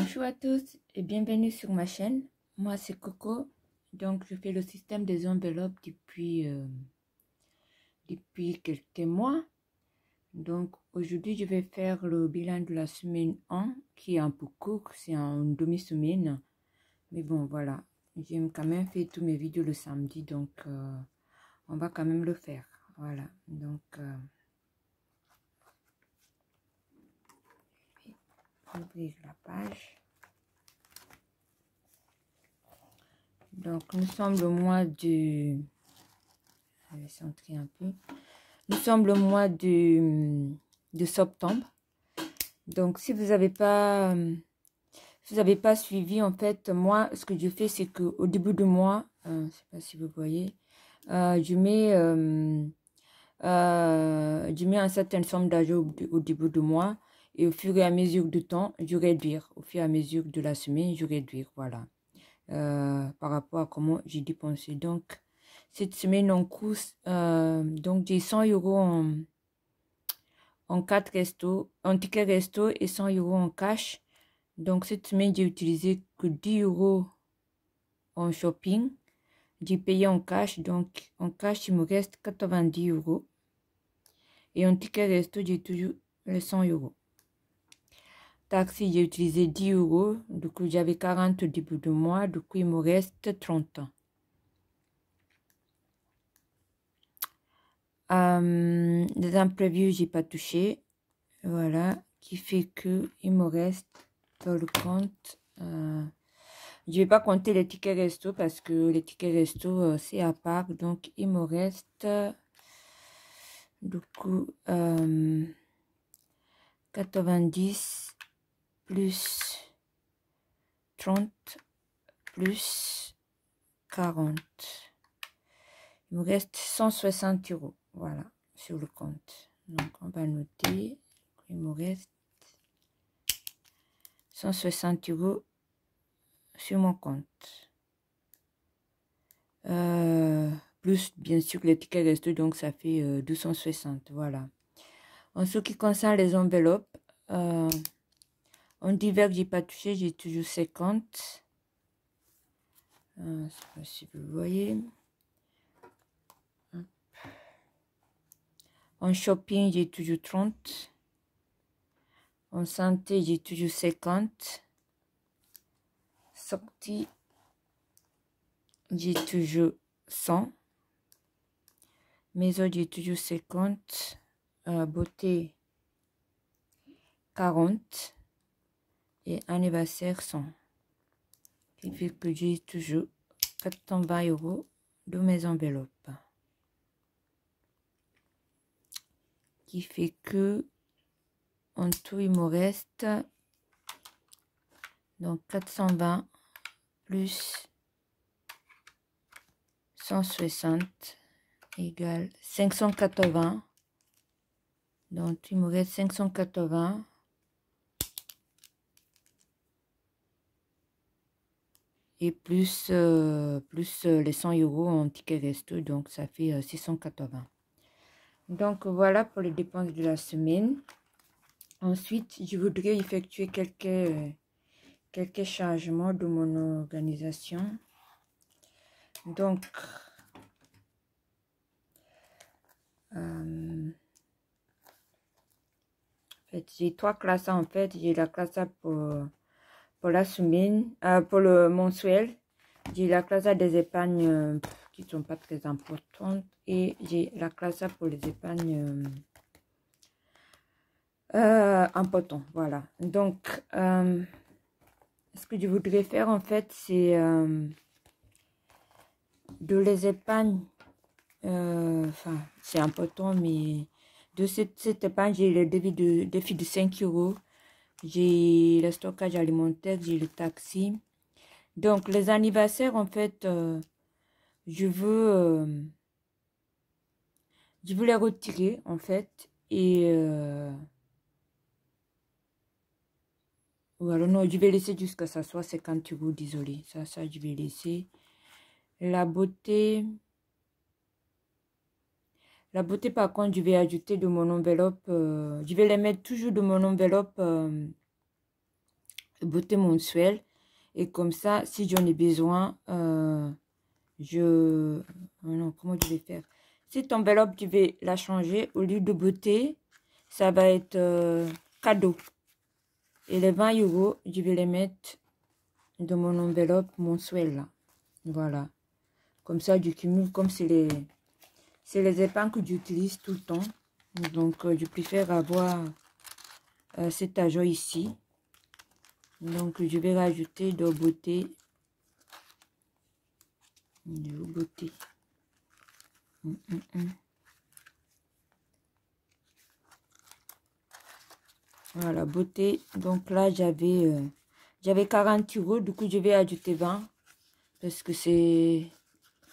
Bonjour à tous et bienvenue sur ma chaîne. Moi c'est Coco, donc je fais le système des enveloppes depuis quelques mois. Donc aujourd'hui je vais faire le bilan de la semaine 1 qui est un peu court, c'est en demi-semaine. Mais bon voilà, j'aime quand même faire tous mes vidéos le samedi, donc on va quand même le faire. Voilà, donc je vais ouvrir la page. Donc nous sommes le mois de... Je vais centrer un peu. Nous sommes le mois de septembre. Donc, si vous n'avez pas, suivi, en fait, moi, ce que je fais, c'est qu'au début du mois, je ne sais pas si vous voyez, je mets une certaine somme d'argent au début du mois et au fur et à mesure du temps, je réduis. Au fur et à mesure de la semaine, je réduis, voilà. Par rapport à comment j'ai dépensé. Donc, cette semaine, on coûte, donc j'ai 100 € en 4 restos, en ticket resto et 100 € en cash. Donc, cette semaine, j'ai utilisé que 10 € en shopping. J'ai payé en cash. Donc, en cash, il me reste 90 €. Et en ticket resto, j'ai toujours les 100 €. Taxi, j'ai utilisé 10 €. Du coup, j'avais 40 au début du mois. Du coup, il me reste 30. Les imprévus, j'ai pas touché. Voilà, qui fait que il me reste dans le compte. Je vais pas compter les tickets resto parce que les tickets resto c'est à part. Donc il me reste du coup 90 plus 30 plus 40. Il me reste 160 €. Voilà, sur le compte. Donc on va noter. Il me reste 160 € sur mon compte. Plus bien sûr les tickets resto, donc ça fait 260. Voilà. En ce qui concerne les enveloppes, en divers, j'ai pas touché, j'ai toujours 50. Je sais pas si vous voyez. En shopping, j'ai toujours 30. En santé, j'ai toujours 50. Sortie, j'ai toujours 100. Maison, j'ai toujours 50. Beauté, 40. Et anniversaire, 100. Qui fait que j'ai toujours 420 € de mes enveloppes. Qui fait que en tout, il me reste donc 420 plus 160 égale 580. Donc, il me reste 580 et plus les 100 € en ticket resto. Donc, ça fait 680. Donc, voilà pour les dépenses de la semaine. Ensuite, je voudrais effectuer quelques changements de mon organisation. Donc, en fait, j'ai 3 classes en fait. J'ai la classe pour la semaine, pour le mensuel. J'ai la classe des épargnes qui ne sont pas très importantes. Et j'ai la classe pour les épargnes importantes. Voilà. Donc, ce que je voudrais faire en fait, c'est de les épargnes. Enfin, c'est important, mais de cette épargne, j'ai le défi de 5 €. J'ai le stockage alimentaire, j'ai le taxi. Donc, les anniversaires, en fait, je veux les retirer, en fait. Et voilà, non, je vais laisser jusqu'à ça soit 50 €, désolé. Ça, je vais laisser. La beauté, par contre, je vais ajouter de mon enveloppe. Je vais les mettre toujours de mon enveloppe beauté mensuelle. Et comme ça, si j'en ai besoin, oh non, comment je vais faire? Cette enveloppe, je vais la changer. Au lieu de beauté, ça va être cadeau. Et les 20 euros, je vais les mettre dans mon enveloppe mensuelle. Là. Voilà. Comme ça, je cumule, comme c'est les épargnes que j'utilise tout le temps. Donc, je préfère avoir cet argent ici. Donc, je vais rajouter de beauté. De beauté. Voilà, beauté. Donc là, j'avais 40 euros. Du coup, je vais ajouter 20. Parce que c'est...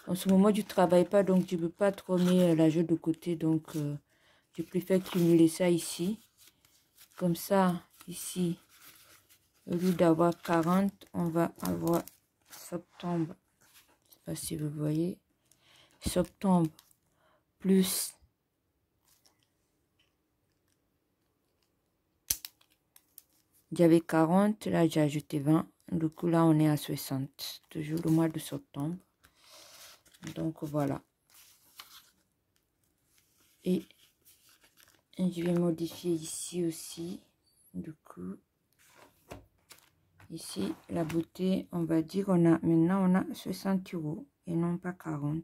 En ce moment, je ne travaille pas. Donc, je ne peux pas trop mettre l'argent de côté. Donc, je préfère cumuler ça ici. Comme ça, ici, au lieu d'avoir 40, on va avoir septembre. Je ne sais pas si vous voyez. Septembre plus... J'avais 40, là j'ai ajouté 20. Du coup, là, on est à 60. Toujours le mois de septembre. Donc, voilà. Et je vais modifier ici aussi. Du coup, ici, la beauté, on va dire, maintenant, on a 60 euros et non pas 40.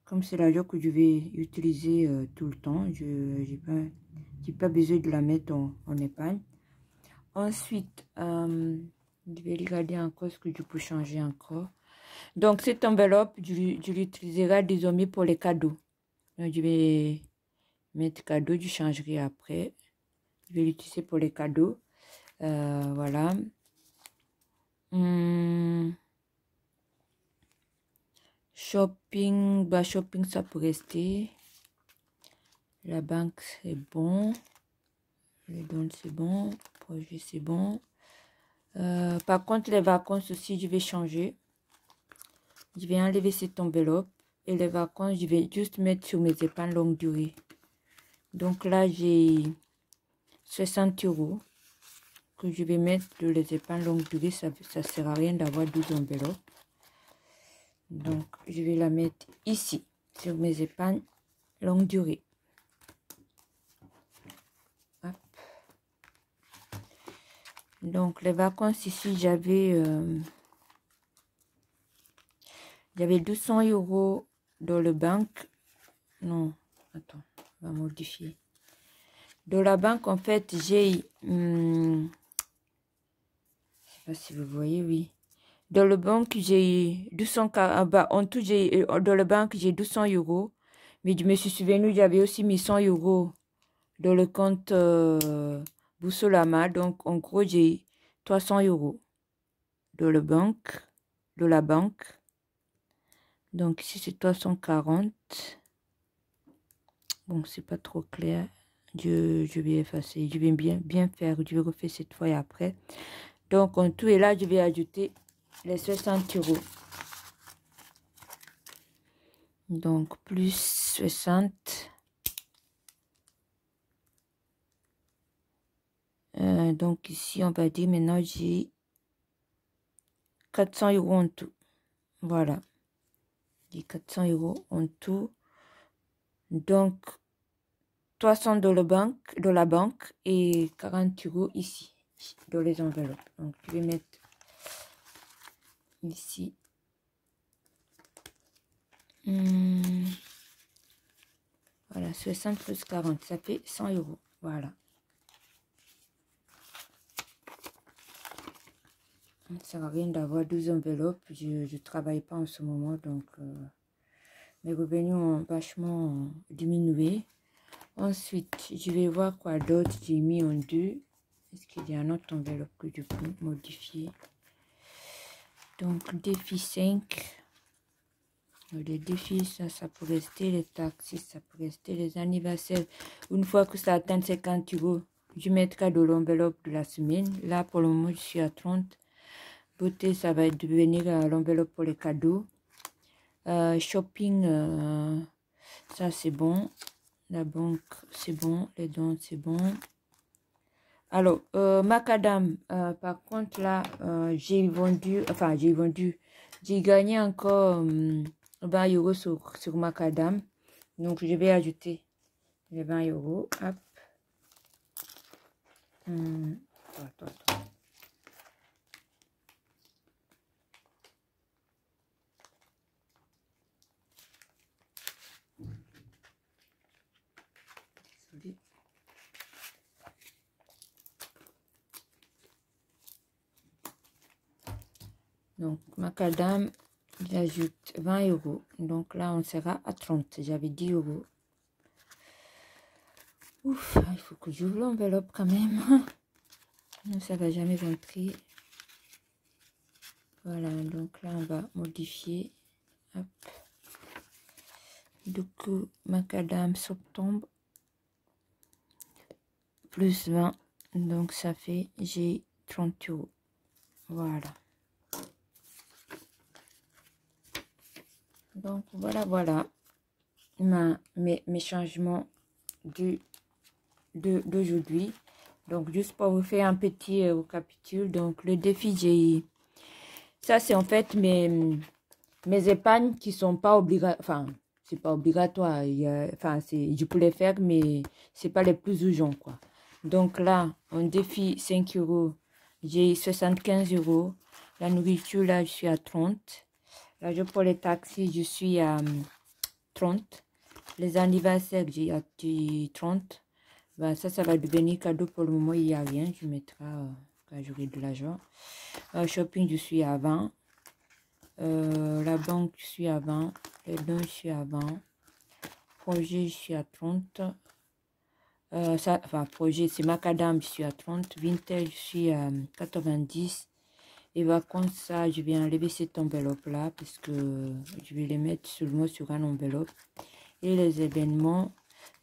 Comme c'est l'argent que je vais utiliser tout le temps, je n'ai pas besoin de la mettre en épargne. Ensuite, je vais regarder encore ce que je peux changer encore. Donc, cette enveloppe, je l'utiliserai désormais pour les cadeaux. Donc, je vais mettre cadeau, je changerai après. Je vais l'utiliser pour les cadeaux. Voilà. Shopping, bah shopping, ça peut rester. La banque, c'est bon. Les dons, c'est bon. Projet, c'est bon. Par contre, les vacances aussi, je vais changer. Je vais enlever cette enveloppe. Et les vacances, je vais juste mettre sur mes épargnes longue durée. Donc là, j'ai 60 euros que je vais mettre de les épargnes longue durée. Ça ne sert à rien d'avoir 12 enveloppes. Donc, je vais la mettre ici, sur mes épargnes longue durée. Hop. Donc, les vacances ici, j'avais 200 euros dans le banque. Non, attends, on va modifier. Dans la banque, en fait, j'ai... je ne sais pas si vous voyez, oui. Dans le banque, j'ai 200... en tout, dans la banque, j'ai 200 euros. Mais je me suis souvenu, j'avais aussi mis 100 euros dans le compte Boursorama. Donc, en gros, j'ai 300 euros dans la banque. Donc, ici, c'est 340. Bon, c'est pas trop clair. Je vais effacer. Je vais bien faire. Je vais refaire cette fois et après. Donc, en tout et là, je vais ajouter les 60 euros. Donc, plus 60. Donc, ici, on va dire maintenant, j'ai 400 euros en tout. Voilà. J'ai 400 euros en tout. Donc, 300 dans la banque et 40 euros ici, dans les enveloppes. Donc, je vais mettre ici. Voilà, 60 plus 40, ça fait 100 euros. Voilà. Ça ne sert à rien d'avoir 12 enveloppes. Je ne travaille pas en ce moment, donc mes revenus ont vachement diminué. Ensuite, je vais voir quoi d'autre j'ai mis en deux. Est-ce qu'il y a un autre enveloppe que je peux modifier? Donc, défi 5. Les défis, ça peut rester. Les taxis, ça peut rester. Les anniversaires, une fois que ça atteint 50 euros, je mettrai dans l'enveloppe de la semaine. Là, pour le moment, je suis à 30. Beauté, ça va devenir l'enveloppe pour les cadeaux. Shopping, ça c'est bon. La banque, c'est bon. Les dons, c'est bon. Alors, macadam, par contre, là, j'ai vendu, enfin, j'ai gagné encore 20 euros sur macadam. Donc, je vais ajouter les 20 euros. Hop. Attends. Désolée. Donc, macadam, j'ajoute 20 euros. Donc là, on sera à 30. J'avais 10 euros. Ouf, il faut que j'ouvre l'enveloppe quand même. Non, ça va jamais rentrer. Voilà, donc là, on va modifier. Hop. Du coup, macadam septembre plus 20. Donc, ça fait, j'ai 30 euros. Voilà. Donc, voilà. Mes changements d'aujourd'hui. Donc, juste pour vous faire un petit récapitule. Donc, le défi, j'ai... Ça, c'est en fait mes épargnes qui sont pas obligatoires. Enfin, c'est pas obligatoire. Enfin, je peux les faire, mais c'est pas les plus urgents, quoi. Donc là, on défi 5 euros. J'ai 75 euros. La nourriture, là, je suis à 30. Là, je prends les taxis, je suis à 30. Les anniversaires, j'ai à 30. Ben, ça va devenir cadeau pour le moment. Il n'y a rien. Je mettrai quand j'aurai de l'argent. Shopping, je suis à 20. La banque, je suis à 20. Les dons, je suis à 20. Projet, je suis à 30. Enfin, projet, c'est macadam, je suis à 30. Vintage, je suis à 90. Et vacances, ça, je vais enlever cette enveloppe-là parce que je vais les mettre seulement sur une enveloppe. Et les événements,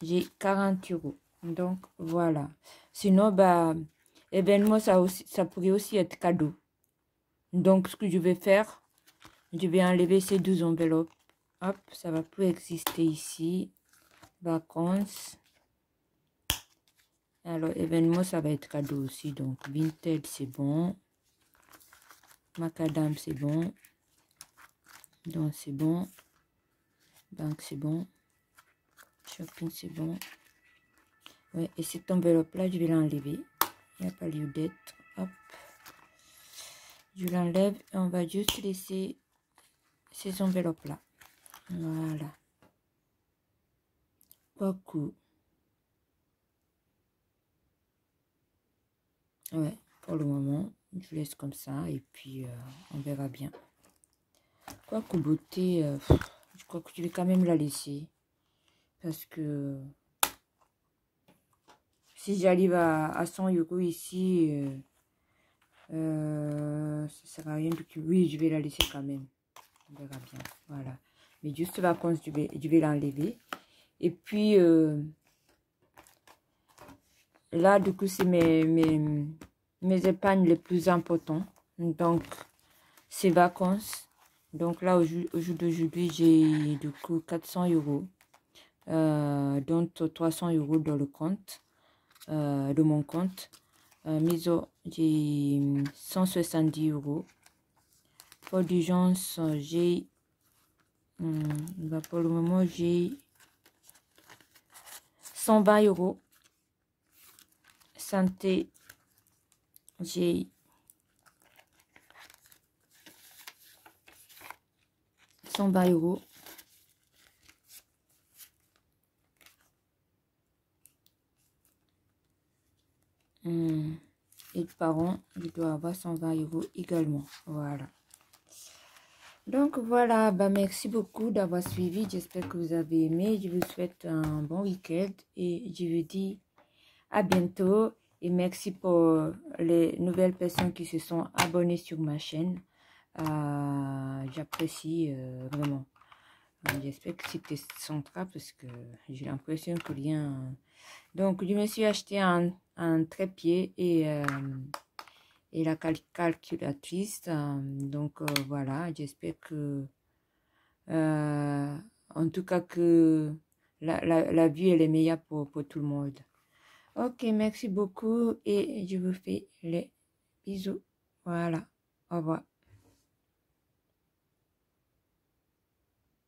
j'ai 40 euros. Donc, voilà. Sinon, bah, événements, ça pourrait aussi être cadeau. Donc, ce que je vais faire, je vais enlever ces 12 enveloppes. Hop, ça va plus exister ici. Vacances. Alors, événement, ça va être cadeau aussi. Donc, vintage, c'est bon. Macadam, c'est bon. Donc, c'est bon. Banque, c'est bon. Shopping, c'est bon. Ouais, et cette enveloppe-là, je vais l'enlever. Il n'y a pas lieu d'être. Hop. Je l'enlève et on va juste laisser ces enveloppes-là. Voilà. Beaucoup. Ouais, pour le moment, je laisse comme ça et puis on verra bien. Quoique beauté, je crois que je vais quand même la laisser. Parce que si j'arrive à 100 euros ici, ça sert à rien de que... Oui, je vais la laisser quand même. On verra bien. Voilà. Mais juste vacances, je vais l'enlever. Et puis, là, du coup, c'est mes épargnes les plus importantes. Donc, c'est vacances. Donc là, au jour d'aujourd'hui, j'ai du coup 400 euros. Donc 300 euros dans le compte, de mon compte. Maison, j'ai 170 euros. Pour d'urgence, j'ai... bah pour le moment, j'ai 120 euros. Santé, j'ai 120 euros. Et de parents, je dois avoir 120 euros également. Voilà. Donc voilà, bah merci beaucoup d'avoir suivi. J'espère que vous avez aimé. Je vous souhaite un bon week-end et je vous dis à bientôt. Et merci pour les nouvelles personnes qui se sont abonnées sur ma chaîne. J'apprécie vraiment. J'espère que c'était central parce que j'ai l'impression que rien... Donc, je me suis acheté un trépied et la calculatrice. Donc, voilà, j'espère que... en tout cas que la vie, elle est meilleure pour tout le monde. Ok, merci beaucoup et je vous fais les bisous. Voilà, au revoir.